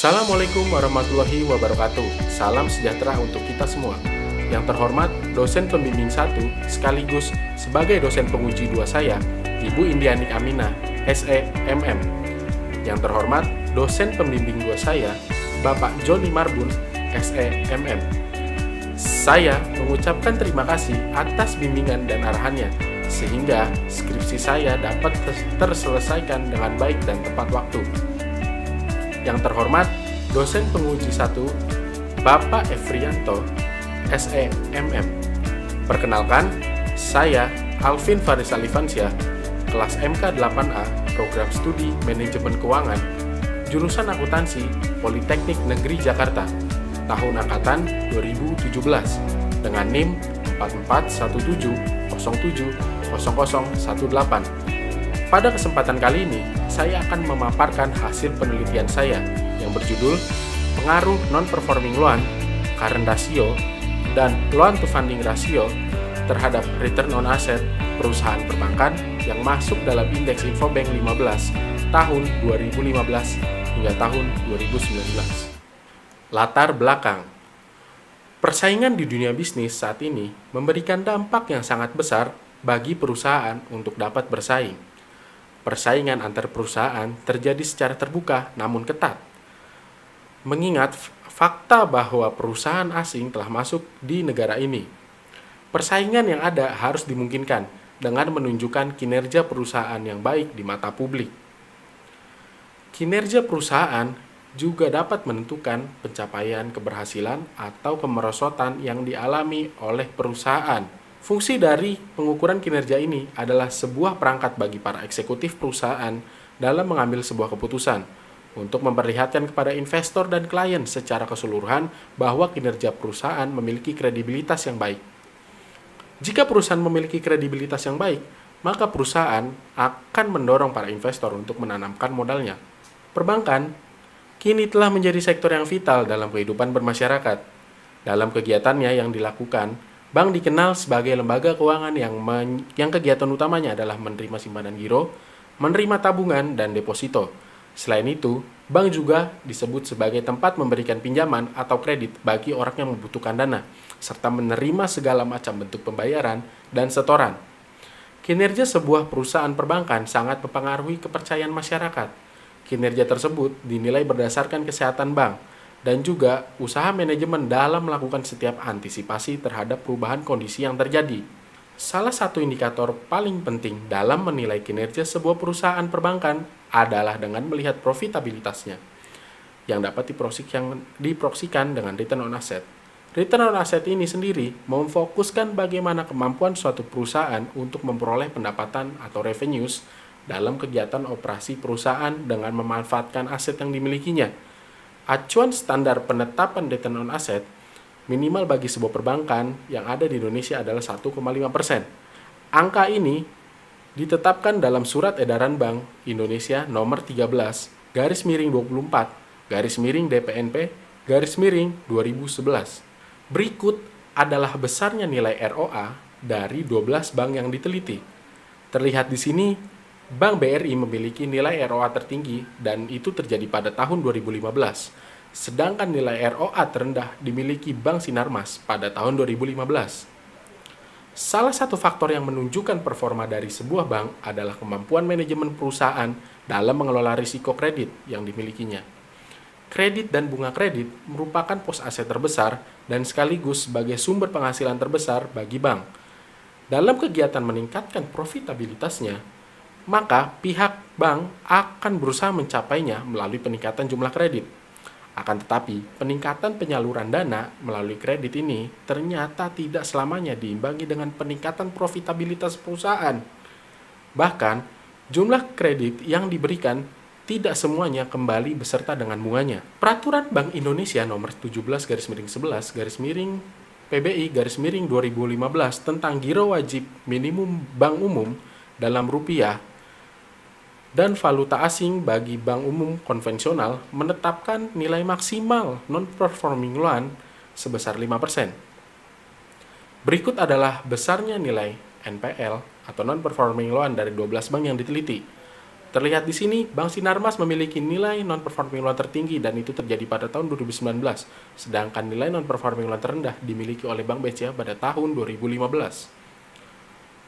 Assalamualaikum warahmatullahi wabarakatuh. Salam sejahtera untuk kita semua. Yang terhormat, dosen pembimbing 1 sekaligus sebagai dosen penguji 2 saya, Ibu Indianik Aminah, SE, MM. Yang terhormat, dosen pembimbing 2 saya, Bapak Joni Marbun, SE, MM. Saya mengucapkan terima kasih atas bimbingan dan arahannya, sehingga skripsi saya dapat terselesaikan dengan baik dan tepat waktu. Yang terhormat, dosen penguji 1, Bapak Efrianto, SE, MM. Perkenalkan, saya Alvin Faris Alifansyah, kelas MK 8A, Program Studi Manajemen Keuangan, jurusan Akuntansi, Politeknik Negeri Jakarta, tahun angkatan 2017, dengan NIM 4417070018. Pada kesempatan kali ini, saya akan memaparkan hasil penelitian saya yang berjudul Pengaruh Non-Performing Loan, Current Ratio, dan Loan to Funding Ratio terhadap Return on Asset perusahaan perbankan yang masuk dalam Indeks Infobank 15 tahun 2015 hingga tahun 2019. Latar belakang. Persaingan di dunia bisnis saat ini memberikan dampak yang sangat besar bagi perusahaan untuk dapat bersaing. Persaingan antar perusahaan terjadi secara terbuka namun ketat. Mengingat fakta bahwa perusahaan asing telah masuk di negara ini, persaingan yang ada harus dimungkinkan dengan menunjukkan kinerja perusahaan yang baik di mata publik. Kinerja perusahaan juga dapat menentukan pencapaian keberhasilan atau kemerosotan yang dialami oleh perusahaan. Fungsi dari pengukuran kinerja ini adalah sebuah perangkat bagi para eksekutif perusahaan dalam mengambil sebuah keputusan untuk memperlihatkan kepada investor dan klien secara keseluruhan bahwa kinerja perusahaan memiliki kredibilitas yang baik. Jika perusahaan memiliki kredibilitas yang baik, maka perusahaan akan mendorong para investor untuk menanamkan modalnya. Perbankan kini telah menjadi sektor yang vital dalam kehidupan bermasyarakat. Dalam kegiatannya yang dilakukan, bank dikenal sebagai lembaga keuangan yang kegiatan utamanya adalah menerima simpanan giro, menerima tabungan, dan deposito. Selain itu, bank juga disebut sebagai tempat memberikan pinjaman atau kredit bagi orang yang membutuhkan dana, serta menerima segala macam bentuk pembayaran dan setoran. Kinerja sebuah perusahaan perbankan sangat mempengaruhi kepercayaan masyarakat. Kinerja tersebut dinilai berdasarkan kesehatan bank dan juga usaha manajemen dalam melakukan setiap antisipasi terhadap perubahan kondisi yang terjadi. Salah satu indikator paling penting dalam menilai kinerja sebuah perusahaan perbankan adalah dengan melihat profitabilitasnya, yang dapat diproksikan dengan return on asset. Return on asset ini sendiri memfokuskan bagaimana kemampuan suatu perusahaan untuk memperoleh pendapatan atau revenues dalam kegiatan operasi perusahaan dengan memanfaatkan aset yang dimilikinya. Acuan standar penetapan return on asset minimal bagi sebuah perbankan yang ada di Indonesia adalah 1,5%. Angka ini ditetapkan dalam Surat Edaran Bank Indonesia nomor 13/24/DPNP/2011. Berikut adalah besarnya nilai ROA dari 12 bank yang diteliti. Terlihat di sini, Bank BRI memiliki nilai ROA tertinggi dan itu terjadi pada tahun 2015. Sedangkan nilai ROA terendah dimiliki Bank Sinarmas pada tahun 2015. Salah satu faktor yang menunjukkan performa dari sebuah bank adalah kemampuan manajemen perusahaan dalam mengelola risiko kredit yang dimilikinya. Kredit dan bunga kredit merupakan pos aset terbesar dan sekaligus sebagai sumber penghasilan terbesar bagi bank. Dalam kegiatan meningkatkan profitabilitasnya, maka pihak bank akan berusaha mencapainya melalui peningkatan jumlah kredit. Akan tetapi, peningkatan penyaluran dana melalui kredit ini ternyata tidak selamanya diimbangi dengan peningkatan profitabilitas perusahaan. Bahkan, jumlah kredit yang diberikan tidak semuanya kembali beserta dengan bunganya. Peraturan Bank Indonesia nomor 17/11/PBI/2015 tentang giro wajib minimum bank umum dalam rupiah dan valuta asing bagi bank umum konvensional menetapkan nilai maksimal non-performing loan sebesar 5%. Berikut adalah besarnya nilai NPL atau non-performing loan dari 12 bank yang diteliti. Terlihat di sini, Bank Sinarmas memiliki nilai non-performing loan tertinggi dan itu terjadi pada tahun 2019, sedangkan nilai non-performing loan terendah dimiliki oleh Bank BCA pada tahun 2015.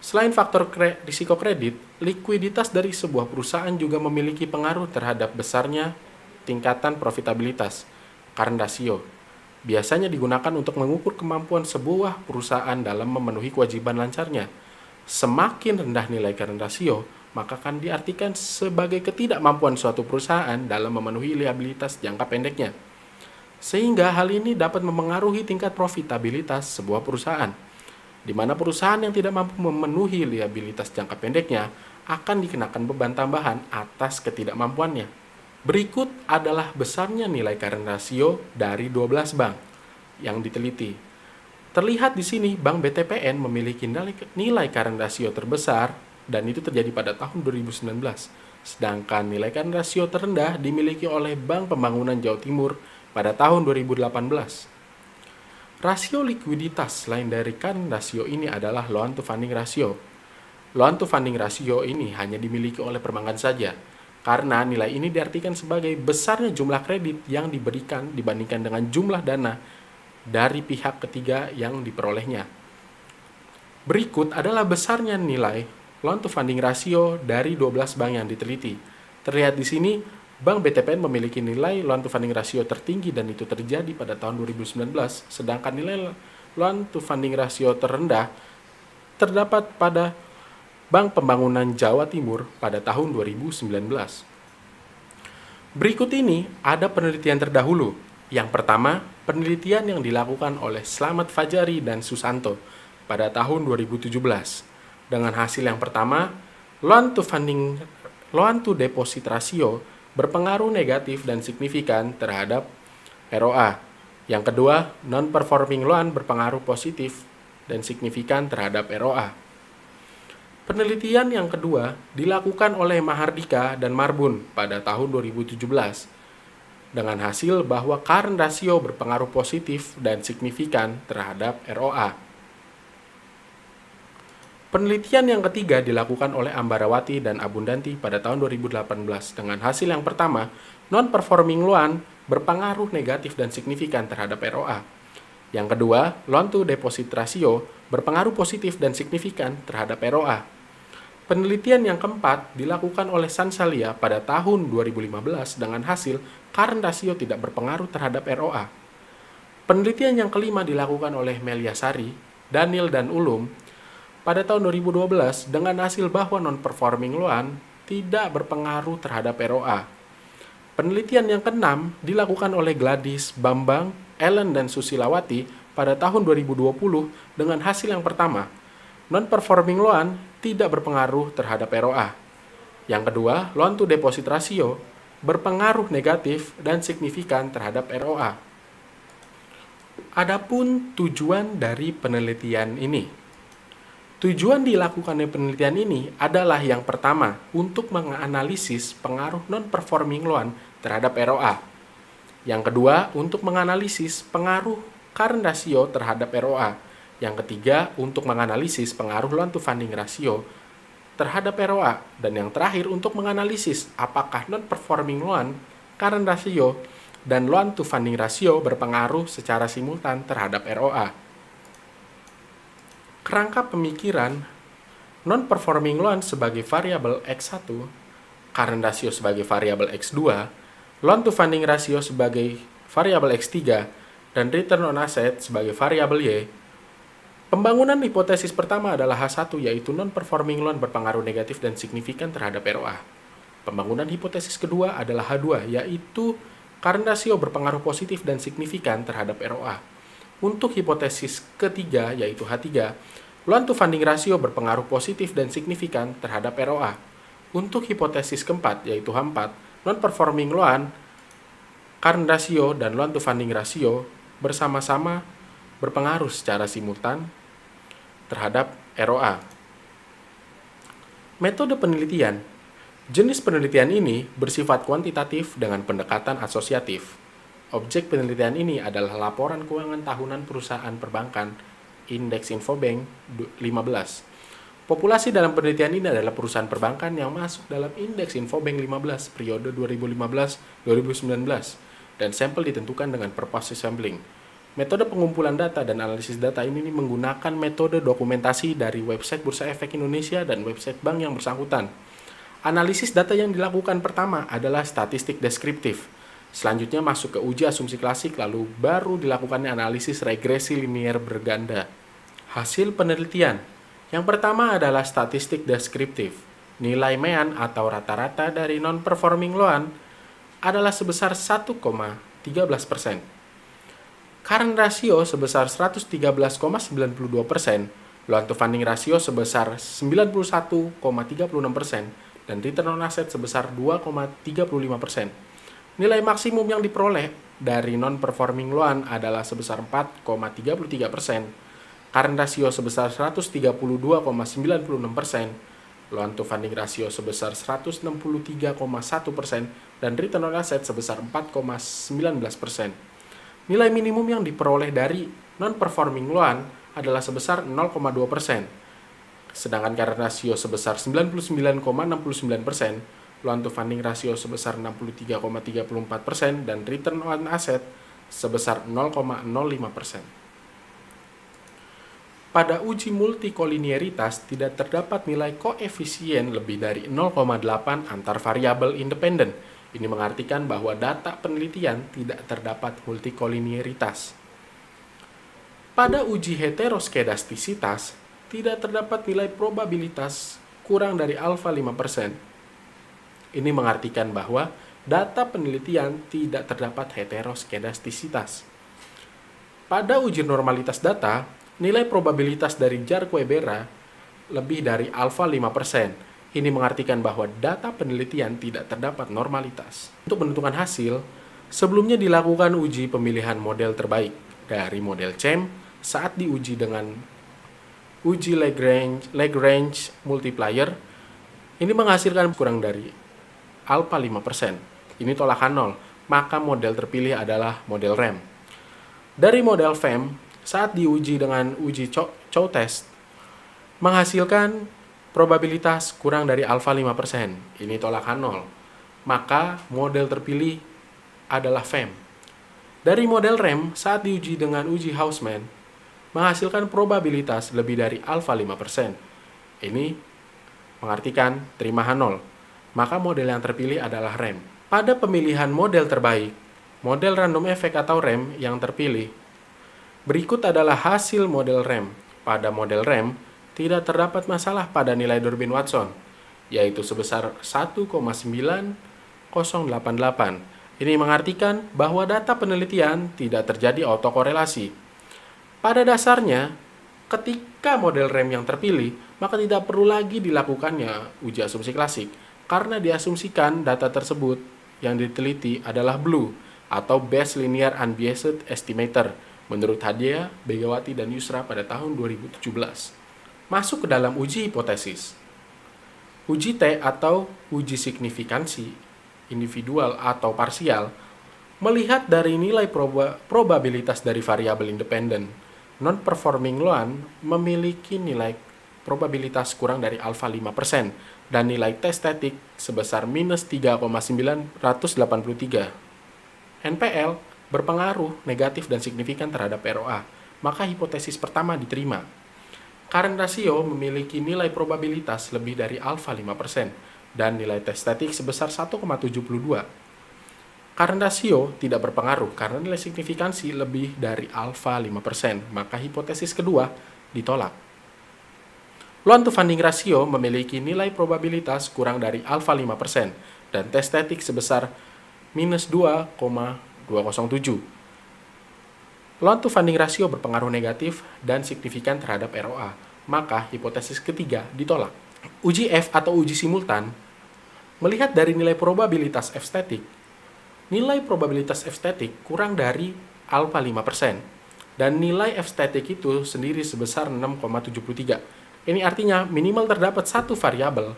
Selain faktor risiko kredit, likuiditas dari sebuah perusahaan juga memiliki pengaruh terhadap besarnya tingkatan profitabilitas, current ratio. Biasanya digunakan untuk mengukur kemampuan sebuah perusahaan dalam memenuhi kewajiban lancarnya. Semakin rendah nilai current ratio, maka akan diartikan sebagai ketidakmampuan suatu perusahaan dalam memenuhi liabilitas jangka pendeknya. Sehingga hal ini dapat memengaruhi tingkat profitabilitas sebuah perusahaan, di mana perusahaan yang tidak mampu memenuhi liabilitas jangka pendeknya akan dikenakan beban tambahan atas ketidakmampuannya. Berikut adalah besarnya nilai current ratio dari 12 bank yang diteliti. Terlihat di sini, Bank BTPN memiliki nilai current ratio terbesar dan itu terjadi pada tahun 2019. Sedangkan nilai current ratio terendah dimiliki oleh Bank Pembangunan Jawa Timur pada tahun 2018. Rasio likuiditas selain dari current ratio ini adalah loan to funding ratio. Loan to funding ratio ini hanya dimiliki oleh perbankan saja, karena nilai ini diartikan sebagai besarnya jumlah kredit yang diberikan dibandingkan dengan jumlah dana dari pihak ketiga yang diperolehnya. Berikut adalah besarnya nilai loan to funding ratio dari 12 bank yang diteliti. Terlihat di sini, Bank BTPN memiliki nilai loan to funding ratio tertinggi dan itu terjadi pada tahun 2019, sedangkan nilai loan to funding ratio terendah terdapat pada Bank Pembangunan Jawa Timur pada tahun 2019. Berikut ini ada penelitian terdahulu. Yang pertama, penelitian yang dilakukan oleh Slamet Fajari dan Susanto pada tahun 2017. Dengan hasil yang pertama, loan to deposit ratio berpengaruh negatif dan signifikan terhadap ROA. Yang kedua, non-performing loan berpengaruh positif dan signifikan terhadap ROA. Penelitian yang kedua dilakukan oleh Mahardika dan Marbun pada tahun 2017 dengan hasil bahwa current ratio berpengaruh positif dan signifikan terhadap ROA. Penelitian yang ketiga dilakukan oleh Ambarawati dan Abundanti pada tahun 2018 dengan hasil yang pertama, non-performing loan berpengaruh negatif dan signifikan terhadap ROA. Yang kedua, loan to deposit ratio berpengaruh positif dan signifikan terhadap ROA. Penelitian yang keempat dilakukan oleh Sansalia pada tahun 2015 dengan hasil current ratio tidak berpengaruh terhadap ROA. Penelitian yang kelima dilakukan oleh Meliasari, Daniel dan Ulum pada tahun 2012 dengan hasil bahwa non-performing loan tidak berpengaruh terhadap ROA. Penelitian yang keenam dilakukan oleh Gladys, Bambang, Ellen, dan Susilawati pada tahun 2020 dengan hasil yang pertama, non-performing loan tidak berpengaruh terhadap ROA. Yang kedua, loan to deposit ratio berpengaruh negatif dan signifikan terhadap ROA. Adapun tujuan dari penelitian ini. Tujuan dilakukannya penelitian ini adalah yang pertama, untuk menganalisis pengaruh non-performing loan terhadap ROA. Yang kedua, untuk menganalisis pengaruh current ratio terhadap ROA. Yang ketiga, untuk menganalisis pengaruh loan to funding ratio terhadap ROA. Dan yang terakhir, untuk menganalisis apakah non-performing loan, current ratio, dan loan to funding ratio berpengaruh secara simultan terhadap ROA. Kerangka pemikiran non-performing loan sebagai variabel X1, current ratio sebagai variabel X2, loan to funding ratio sebagai variabel X3, dan return on asset sebagai variabel Y. Pembangunan hipotesis pertama adalah H1, yaitu non-performing loan berpengaruh negatif dan signifikan terhadap ROA. Pembangunan hipotesis kedua adalah H2, yaitu current ratio berpengaruh positif dan signifikan terhadap ROA. Untuk hipotesis ketiga, yaitu H3, loan to funding ratio berpengaruh positif dan signifikan terhadap ROA. Untuk hipotesis keempat, yaitu H4, non-performing loan, current ratio, dan loan to funding ratio bersama-sama berpengaruh secara simultan terhadap ROA. Metode penelitian. Jenis penelitian ini bersifat kuantitatif dengan pendekatan asosiatif. Objek penelitian ini adalah laporan keuangan tahunan perusahaan perbankan Indeks Infobank 15. Populasi dalam penelitian ini adalah perusahaan perbankan yang masuk dalam indeks Infobank 15 periode 2015-2019 dan sampel ditentukan dengan purpose sampling. Metode pengumpulan data dan analisis data ini menggunakan metode dokumentasi dari website Bursa Efek Indonesia dan website bank yang bersangkutan. Analisis data yang dilakukan pertama adalah statistik deskriptif. Selanjutnya masuk ke uji asumsi klasik, lalu baru dilakukan analisis regresi linier berganda. Hasil penelitian. Yang pertama adalah statistik deskriptif. Nilai MEAN atau rata-rata dari non-performing loan adalah sebesar 1,13%. Current ratio sebesar 113,92%, loan to funding ratio sebesar 91,36%, dan return on asset sebesar 2,35%. Nilai maksimum yang diperoleh dari non-performing loan adalah sebesar 4,33%, current ratio sebesar 132,96%, loan to funding ratio sebesar 163,1%, dan return on asset sebesar 4,19%. Nilai minimum yang diperoleh dari non-performing loan adalah sebesar 0,2%, sedangkan current ratio sebesar 99,69%, loan to funding ratio sebesar 63,34%, dan return on asset sebesar 0,05%. Pada uji multikolinearitas tidak terdapat nilai koefisien lebih dari 0,8 antar variabel independen. Ini mengartikan bahwa data penelitian tidak terdapat multikolinearitas. Pada uji heteroskedastisitas tidak terdapat nilai probabilitas kurang dari alfa 5%. Ini mengartikan bahwa data penelitian tidak terdapat heteroskedastisitas. Pada uji normalitas data, nilai probabilitas dari Jarque-Bera lebih dari alfa 5%. Ini mengartikan bahwa data penelitian tidak terdapat normalitas. Untuk menentukan hasil, sebelumnya dilakukan uji pemilihan model terbaik dari model CHAM saat diuji dengan uji Lagrange multiplier. Ini menghasilkan kurang dari alfa 5%. Ini tolakan 0, maka model terpilih adalah model RAM. Dari model FEM, saat diuji dengan uji Chow test, menghasilkan probabilitas kurang dari alfa 5%. Ini tolakan 0. Maka model terpilih adalah FEM. Dari model RAM, saat diuji dengan uji Hausman, menghasilkan probabilitas lebih dari alfa 5%. Ini mengartikan terima 0. Maka model yang terpilih adalah RAM. Pada pemilihan model terbaik, model random effect atau RAM yang terpilih, berikut adalah hasil model RAM. Pada model RAM, tidak terdapat masalah pada nilai Durbin-Watson, yaitu sebesar 1,9088. Ini mengartikan bahwa data penelitian tidak terjadi autokorelasi. Pada dasarnya, ketika model RAM yang terpilih, maka tidak perlu lagi dilakukannya uji asumsi klasik, karena diasumsikan data tersebut yang diteliti adalah BLUE, atau Best Linear Unbiased Estimator, menurut Hadiah, Begawati, dan Yusra pada tahun 2017. Masuk ke dalam uji hipotesis. Uji T atau uji signifikansi, individual atau parsial, melihat dari nilai probabilitas dari variabel independen. Non-performing loan memiliki nilai probabilitas kurang dari alfa 5% dan nilai tes statik sebesar minus 3,983. NPL berpengaruh negatif dan signifikan terhadap ROA, maka hipotesis pertama diterima. Current ratio memiliki nilai probabilitas lebih dari alfa 5% dan nilai tes statik sebesar 1,72. Current ratio tidak berpengaruh karena nilai signifikansi lebih dari alfa 5%, maka hipotesis kedua ditolak. Loan to funding ratio memiliki nilai probabilitas kurang dari alfa 5% dan tes statik sebesar minus 2,207. Loan to funding ratio berpengaruh negatif dan signifikan terhadap ROA, maka hipotesis ketiga ditolak. Uji F atau uji simultan melihat dari nilai probabilitas F statik. Nilai probabilitas F statik kurang dari alfa 5% dan nilai F statik itu sendiri sebesar 6,73. Ini artinya minimal terdapat satu variabel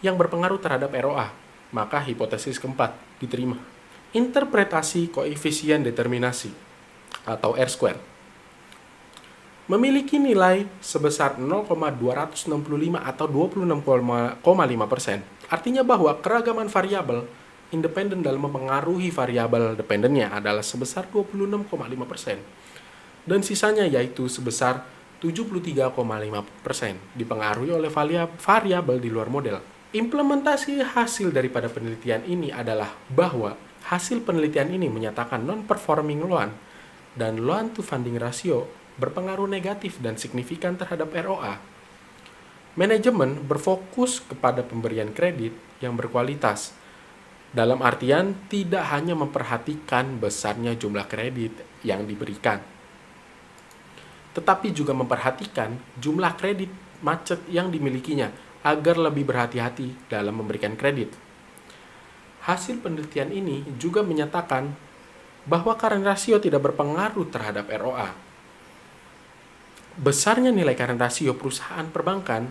yang berpengaruh terhadap ROA, maka hipotesis keempat diterima. Interpretasi koefisien determinasi atau R-square. memiliki nilai sebesar 0,265 atau 26,5%. Artinya bahwa keragaman variabel independen dalam mempengaruhi variabel dependennya adalah sebesar 26,5%. Dan sisanya yaitu sebesar 73,5% dipengaruhi oleh variabel di luar model. Implementasi hasil daripada penelitian ini adalah bahwa hasil penelitian ini menyatakan non-performing loan dan loan to funding ratio berpengaruh negatif dan signifikan terhadap ROA. Manajemen berfokus kepada pemberian kredit yang berkualitas, dalam artian tidak hanya memperhatikan besarnya jumlah kredit yang diberikan, tetapi juga memperhatikan jumlah kredit macet yang dimilikinya agar lebih berhati-hati dalam memberikan kredit. Hasil penelitian ini juga menyatakan bahwa current ratio tidak berpengaruh terhadap ROA. Besarnya nilai current ratio perusahaan perbankan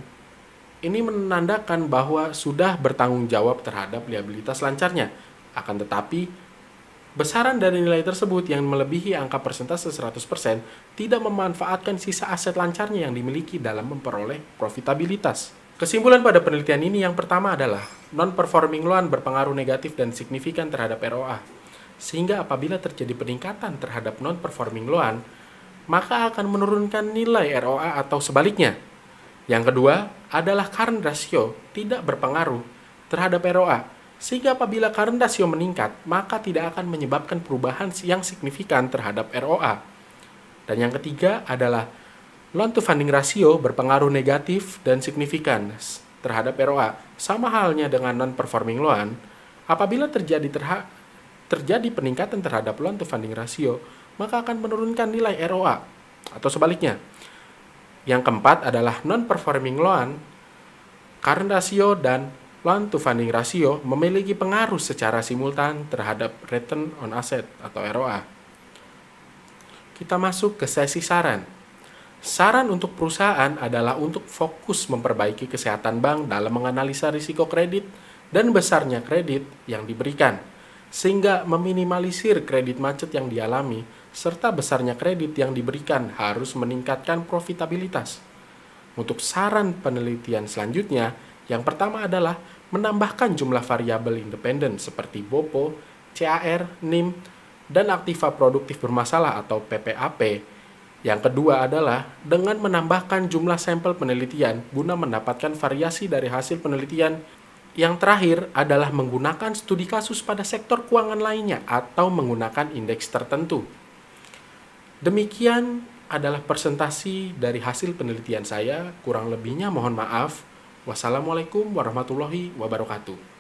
ini menandakan bahwa sudah bertanggung jawab terhadap liabilitas lancarnya. Akan tetapi, besaran dari nilai tersebut yang melebihi angka persentase 100% tidak memanfaatkan sisa aset lancarnya yang dimiliki dalam memperoleh profitabilitas. Kesimpulan pada penelitian ini yang pertama adalah non-performing loan berpengaruh negatif dan signifikan terhadap ROA. Sehingga apabila terjadi peningkatan terhadap non-performing loan, maka akan menurunkan nilai ROA atau sebaliknya. Yang kedua adalah current ratio tidak berpengaruh terhadap ROA, sehingga apabila current ratio meningkat, maka tidak akan menyebabkan perubahan yang signifikan terhadap ROA. Dan yang ketiga adalah loan to funding ratio berpengaruh negatif dan signifikan terhadap ROA. Sama halnya dengan non-performing loan, apabila terjadi peningkatan terhadap loan to funding ratio, maka akan menurunkan nilai ROA atau sebaliknya. Yang keempat adalah non-performing loan, current ratio, dan loan to funding ratio memiliki pengaruh secara simultan terhadap return on asset atau ROA. Kita masuk ke sesi saran. Saran untuk perusahaan adalah untuk fokus memperbaiki kesehatan bank dalam menganalisa risiko kredit dan besarnya kredit yang diberikan, sehingga meminimalisir kredit macet yang dialami, serta besarnya kredit yang diberikan harus meningkatkan profitabilitas. Untuk saran penelitian selanjutnya, yang pertama adalah menambahkan jumlah variabel independen seperti BOPO, CAR, NIM, dan aktiva produktif bermasalah atau PPAP. Yang kedua adalah dengan menambahkan jumlah sampel penelitian guna mendapatkan variasi dari hasil penelitian. Yang terakhir adalah menggunakan studi kasus pada sektor keuangan lainnya atau menggunakan indeks tertentu. Demikian adalah presentasi dari hasil penelitian saya. Kurang lebihnya mohon maaf. Wassalamualaikum warahmatullahi wabarakatuh.